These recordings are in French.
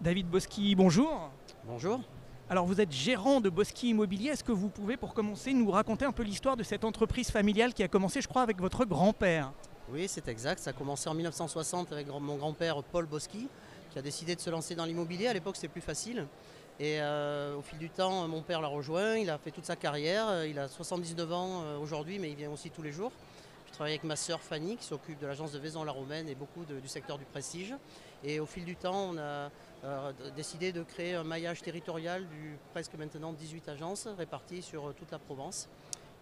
David Boschi, bonjour. Bonjour. Alors vous êtes gérant de Boschi Immobilier. Est-ce que vous pouvez, pour commencer, nous raconter un peu l'histoire de cette entreprise familiale qui a commencé, je crois, avec votre grand-père? Oui, c'est exact. Ça a commencé en 1960 avec mon grand-père Paul Boschi, qui a décidé de se lancer dans l'immobilier. À l'époque, c'était plus facile. Et au fil du temps, mon père l'a rejoint. Il a fait toute sa carrière. Il a 79 ans aujourd'hui, mais il vient aussi tous les jours. Je travaille avec ma sœur Fanny, qui s'occupe de l'agence de Vaison-la-Romaine et beaucoup du secteur du prestige. Et au fil du temps, on a décidé de créer un maillage territorial du presque maintenant 18 agences réparties sur toute la Provence.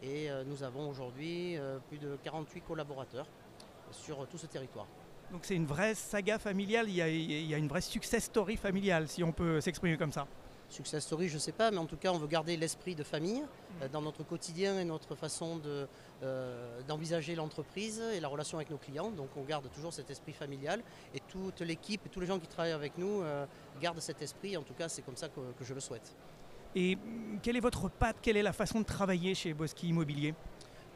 Et nous avons aujourd'hui plus de 48 collaborateurs sur tout ce territoire. Donc c'est une vraie saga familiale, il y a une vraie success story familiale, si on peut s'exprimer comme ça. Success story, je ne sais pas, mais en tout cas, on veut garder l'esprit de famille dans notre quotidien et notre façon d'envisager l'entreprise et la relation avec nos clients. Donc on garde toujours cet esprit familial et toute l'équipe, tous les gens qui travaillent avec nous gardent cet esprit. En tout cas, c'est comme ça que je le souhaite. Et quelle est votre patte, quelle est la façon de travailler chez Boschi Immobilier?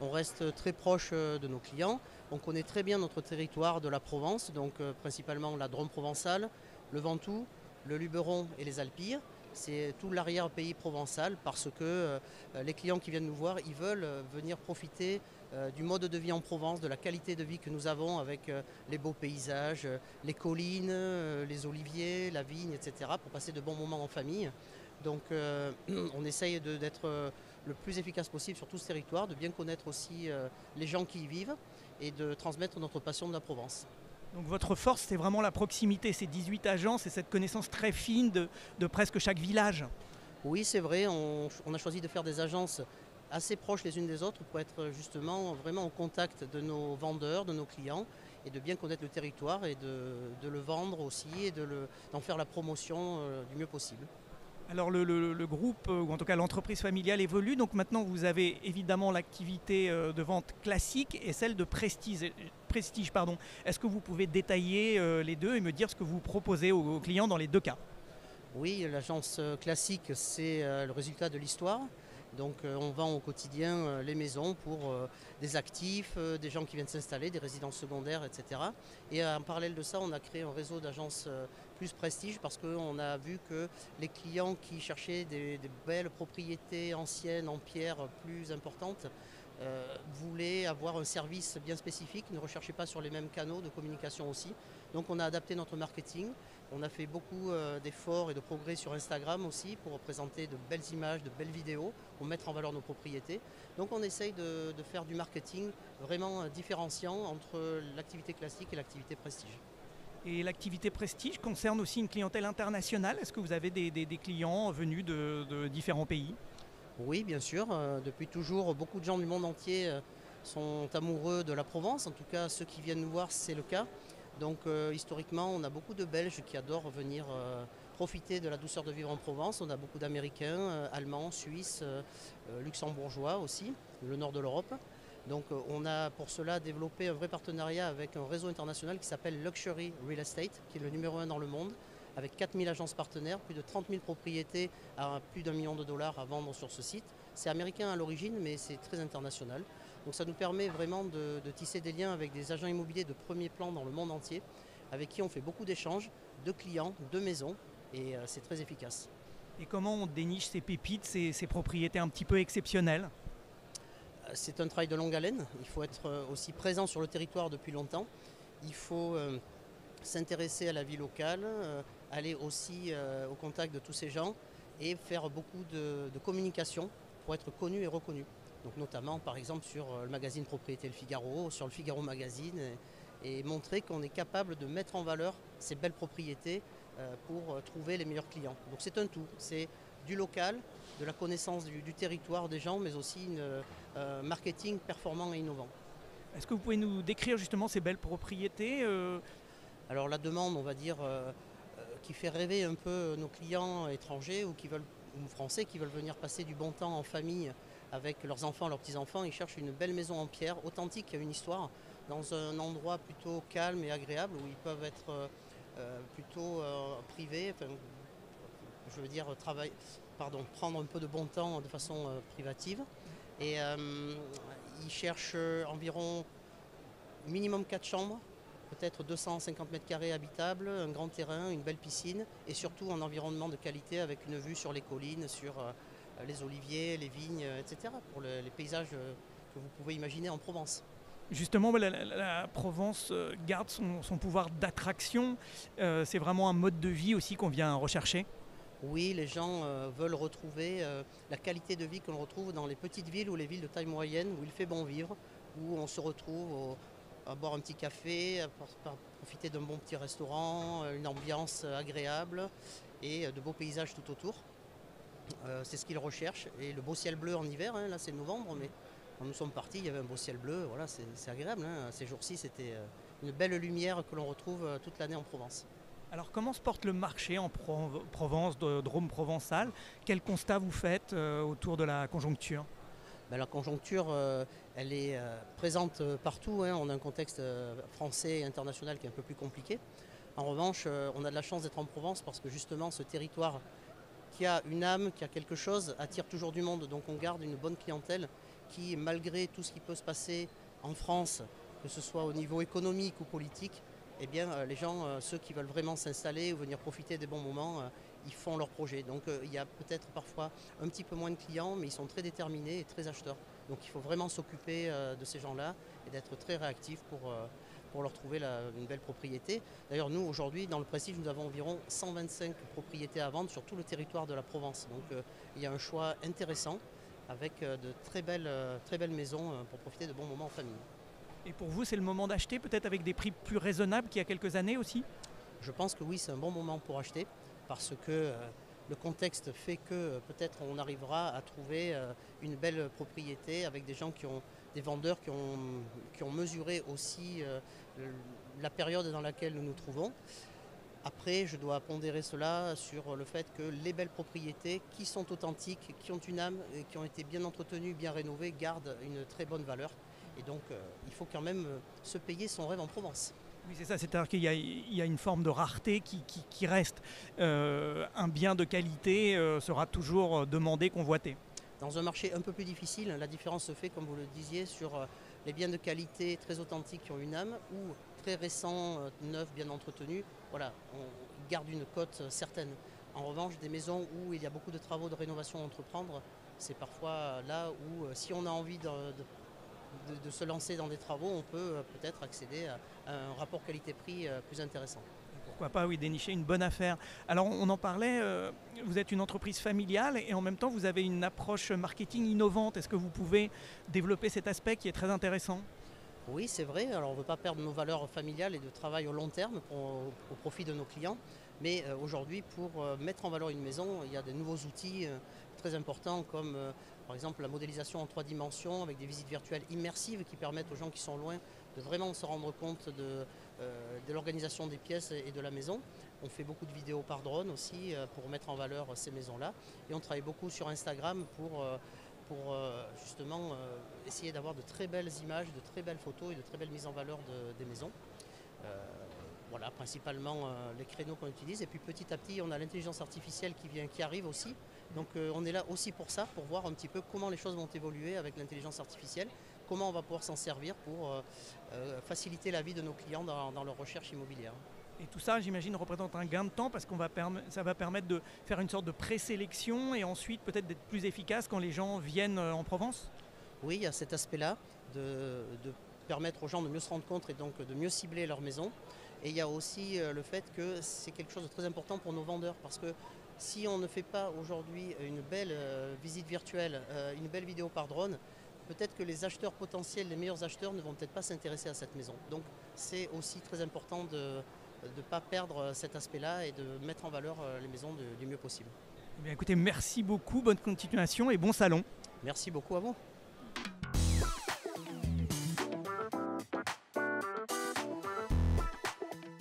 On reste très proche de nos clients. On connaît très bien notre territoire de la Provence, donc principalement la Drôme provençale, le Ventoux, le Luberon et les Alpilles. C'est tout l'arrière-pays provençal parce que les clients qui viennent nous voir, ils veulent venir profiter du mode de vie en Provence, de la qualité de vie que nous avons avec les beaux paysages, les collines, les oliviers, la vigne, etc. pour passer de bons moments en famille. Donc on essaye d'être le plus efficace possible sur tout ce territoire, de bien connaître aussi les gens qui y vivent et de transmettre notre passion de la Provence. Donc votre force, c'est vraiment la proximité, ces 18 agences et cette connaissance très fine de presque chaque village. Oui, c'est vrai, on a choisi de faire des agences assez proches les unes des autres pour être justement vraiment en contact de nos vendeurs, de nos clients et de bien connaître le territoire et de le vendre aussi et d'en faire la promotion du mieux possible. Alors le groupe, ou en tout cas l'entreprise familiale évolue, donc maintenant vous avez évidemment l'activité de vente classique et celle de prestige. Est-ce que vous pouvez détailler les deux et me dire ce que vous proposez aux clients dans les deux cas? Oui, l'agence classique, c'est le résultat de l'histoire. Donc on vend au quotidien les maisons pour des actifs, des gens qui viennent s'installer, des résidences secondaires, etc. Et en parallèle de ça, on a créé un réseau d'agences plus prestige parce qu'on a vu que les clients qui cherchaient des belles propriétés anciennes en pierre plus importantes voulaient avoir un service bien spécifique, ne recherchaient pas sur les mêmes canaux de communication aussi. Donc on a adapté notre marketing. On a fait beaucoup d'efforts et de progrès sur Instagram aussi pour présenter de belles images, de belles vidéos, pour mettre en valeur nos propriétés. Donc on essaye de faire du marketing vraiment différenciant entre l'activité classique et l'activité prestige. Et l'activité prestige concerne aussi une clientèle internationale. Est-ce que vous avez des clients venus de différents pays? Oui, bien sûr. Depuis toujours, beaucoup de gens du monde entier sont amoureux de la Provence. En tout cas, ceux qui viennent nous voir, c'est le cas. Donc historiquement, on a beaucoup de Belges qui adorent venir profiter de la douceur de vivre en Provence. On a beaucoup d'Américains, Allemands, Suisses, Luxembourgeois aussi, le nord de l'Europe. Donc on a pour cela développé un vrai partenariat avec un réseau international qui s'appelle Luxury Real Estate, qui est le numéro 1 dans le monde, avec 4000 agences partenaires, plus de 30 000 propriétés à plus d'1 million de dollars à vendre sur ce site. C'est américain à l'origine, mais c'est très international. Donc ça nous permet vraiment de tisser des liens avec des agents immobiliers de premier plan dans le monde entier, avec qui on fait beaucoup d'échanges, de clients, de maisons, et c'est très efficace. Et comment on déniche ces pépites, ces propriétés un petit peu exceptionnelles? C'est un travail de longue haleine. Il faut être aussi présent sur le territoire depuis longtemps. Il faut s'intéresser à la vie locale, aller aussi au contact de tous ces gens et faire beaucoup de communication pour être connu et reconnu. Donc notamment par exemple sur le magazine Propriété Le Figaro, sur le Figaro Magazine et montrer qu'on est capable de mettre en valeur ces belles propriétés pour trouver les meilleurs clients. Donc c'est un tout, c'est du local, de la connaissance du territoire des gens, mais aussi un marketing performant et innovant. Est-ce que vous pouvez nous décrire justement ces belles propriétés? Alors la demande, on va dire, qui fait rêver un peu nos clients étrangers ou français qui veulent venir passer du bon temps en famille avec leurs enfants, leurs petits-enfants, ils cherchent une belle maison en pierre, authentique, qui a une histoire, dans un endroit plutôt calme et agréable où ils peuvent être plutôt privés, enfin, je veux dire prendre un peu de bon temps de façon privative. Et ils cherchent environ minimum 4 chambres, peut-être 250 mètres carrés habitables, un grand terrain, une belle piscine et surtout un environnement de qualité avec une vue sur les collines, sur les oliviers, les vignes, etc. pour les paysages que vous pouvez imaginer en Provence. Justement, la Provence garde son pouvoir d'attraction. C'est vraiment un mode de vie aussi qu'on vient rechercher. Oui, les gens veulent retrouver la qualité de vie que l'on retrouve dans les petites villes ou les villes de taille moyenne où il fait bon vivre, où on se retrouve à boire un petit café, à profiter d'un bon petit restaurant, une ambiance agréable et de beaux paysages tout autour. C'est ce qu'ils recherchent. Et le beau ciel bleu en hiver, hein, là c'est novembre, mais quand nous sommes partis, il y avait un beau ciel bleu, voilà, c'est agréable. Hein. Ces jours-ci, c'était une belle lumière que l'on retrouve toute l'année en Provence. Alors comment se porte le marché en Provence, de Drôme provençal? Quel constat vous faites autour de la conjoncture? Ben, la conjoncture, elle est présente partout. Hein. On a un contexte français et international qui est un peu plus compliqué. En revanche, on a de la chance d'être en Provence parce que justement, ce territoire qui a une âme, qui a quelque chose, attire toujours du monde. Donc on garde une bonne clientèle qui, malgré tout ce qui peut se passer en France, que ce soit au niveau économique ou politique, eh bien, les gens, ceux qui veulent vraiment s'installer ou venir profiter des bons moments, ils font leur projet. Donc il y a peut-être parfois un petit peu moins de clients, mais ils sont très déterminés et très acheteurs. Donc il faut vraiment s'occuper de ces gens-là et d'être très réactif pour leur trouver une belle propriété. D'ailleurs, nous, aujourd'hui, dans le Prestige, nous avons environ 125 propriétés à vendre sur tout le territoire de la Provence. Donc il y a un choix intéressant avec de très belles maisons pour profiter de bons moments en famille. Et pour vous, c'est le moment d'acheter, peut-être avec des prix plus raisonnables qu'il y a quelques années aussi? Je pense que oui, c'est un bon moment pour acheter parce que le contexte fait que peut-être on arrivera à trouver une belle propriété avec des gens des vendeurs qui ont mesuré aussi la période dans laquelle nous nous trouvons. Après, je dois pondérer cela sur le fait que les belles propriétés qui sont authentiques, qui ont une âme et qui ont été bien entretenues, bien rénovées, gardent une très bonne valeur. Et donc, il faut quand même se payer son rêve en Provence. Oui, c'est ça, c'est-à-dire qu'il y a une forme de rareté qui reste. Un bien de qualité sera toujours demandé, convoité. Dans un marché un peu plus difficile, la différence se fait, comme vous le disiez, sur les biens de qualité très authentiques qui ont une âme ou très récents, neufs, bien entretenus. Voilà, on garde une cote certaine. En revanche, des maisons où il y a beaucoup de travaux de rénovation à entreprendre, c'est parfois là où, si on a envie de se lancer dans des travaux, on peut peut-être accéder à un rapport qualité-prix plus intéressant. Pourquoi pas, oui, dénicher une bonne affaire. Alors on en parlait, vous êtes une entreprise familiale et en même temps vous avez une approche marketing innovante. Est-ce que vous pouvez développer cet aspect qui est très intéressant? Oui, c'est vrai. Alors, on ne veut pas perdre nos valeurs familiales et de travail au long terme au profit de nos clients. Mais aujourd'hui, pour mettre en valeur une maison, il y a de nouveaux outils très importants comme par exemple la modélisation en 3 dimensions avec des visites virtuelles immersives qui permettent aux gens qui sont loin de vraiment se rendre compte de l'organisation des pièces et de la maison. On fait beaucoup de vidéos par drone aussi pour mettre en valeur ces maisons-là. Et on travaille beaucoup sur Instagram pour justement essayer d'avoir de très belles images, de très belles photos et de très belles mises en valeur des maisons. Voilà, principalement les créneaux qu'on utilise. Et puis petit à petit, on a l'intelligence artificielle qui arrive aussi. Donc on est là aussi pour ça, pour voir un petit peu comment les choses vont évoluer avec l'intelligence artificielle, comment on va pouvoir s'en servir pour faciliter la vie de nos clients dans leur recherche immobilière. Et tout ça, j'imagine, représente un gain de temps parce ça va permettre de faire une sorte de présélection et ensuite peut-être d'être plus efficace quand les gens viennent en Provence? Oui, il y a cet aspect-là de permettre aux gens de mieux se rendre compte et donc de mieux cibler leur maison. Et il y a aussi le fait que c'est quelque chose de très important pour nos vendeurs parce que si on ne fait pas aujourd'hui une belle visite virtuelle, une belle vidéo par drone, peut-être que les acheteurs potentiels, les meilleurs acheteurs ne vont peut-être pas s'intéresser à cette maison. Donc c'est aussi très important de ne pas perdre cet aspect-là et de mettre en valeur les maisons du mieux possible. Eh bien, écoutez, merci beaucoup, bonne continuation et bon salon. Merci beaucoup à vous.